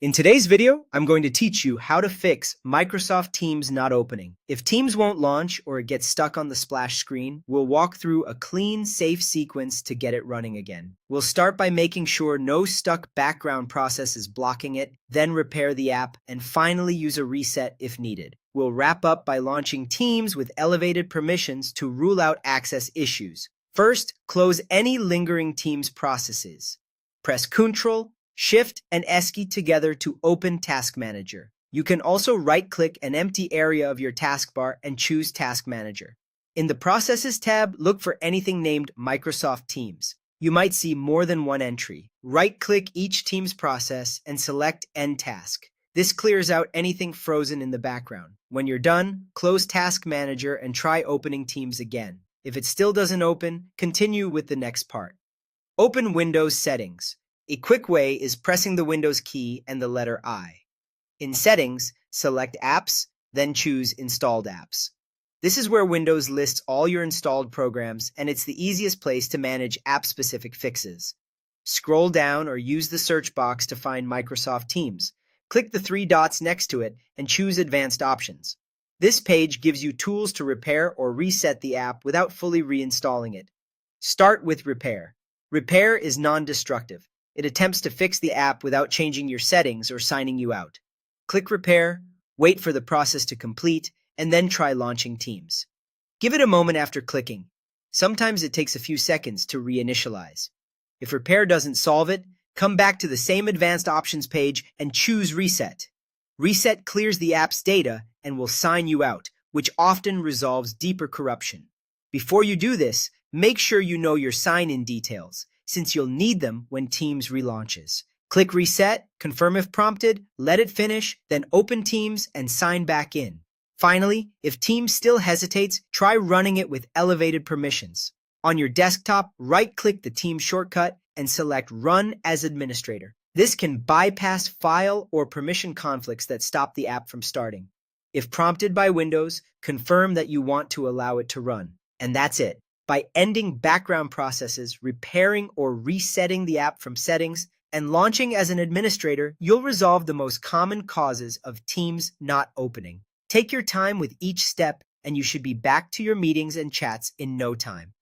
In today's video, I'm going to teach you how to fix Microsoft Teams not opening. If Teams won't launch or it gets stuck on the splash screen, we'll walk through a clean, safe sequence to get it running again. We'll start by making sure no stuck background process is blocking it, then repair the app, and finally use a reset if needed. We'll wrap up by launching Teams with elevated permissions to rule out access issues. First, close any lingering Teams processes. Press Ctrl, Shift and S key together to open Task Manager. You can also right-click an empty area of your taskbar and choose Task Manager. In the Processes tab, look for anything named Microsoft Teams. You might see more than one entry. Right-click each Teams process and select End Task. This clears out anything frozen in the background. When you're done, close Task Manager and try opening Teams again. If it still doesn't open, continue with the next part. Open Windows Settings. A quick way is pressing the Windows key and the letter I. In Settings, select Apps, then choose Installed Apps. This is where Windows lists all your installed programs, and it's the easiest place to manage app-specific fixes. Scroll down or use the search box to find Microsoft Teams. Click the three dots next to it and choose Advanced Options. This page gives you tools to repair or reset the app without fully reinstalling it. Start with Repair. Repair is non-destructive. It attempts to fix the app without changing your settings or signing you out. Click Repair, wait for the process to complete, and then try launching Teams. Give it a moment after clicking. Sometimes it takes a few seconds to reinitialize. If Repair doesn't solve it, come back to the same Advanced Options page and choose Reset. Reset clears the app's data and will sign you out, which often resolves deeper corruption. Before you do this, make sure you know your sign-in details, since you'll need them when Teams relaunches. Click Reset, confirm if prompted, let it finish, then open Teams and sign back in. Finally, if Teams still hesitates, try running it with elevated permissions. On your desktop, right-click the Teams shortcut and select Run as Administrator. This can bypass file or permission conflicts that stop the app from starting. If prompted by Windows, confirm that you want to allow it to run. And that's it. By ending background processes, repairing or resetting the app from settings, and launching as an administrator, you'll resolve the most common causes of Teams not opening. Take your time with each step, and you should be back to your meetings and chats in no time.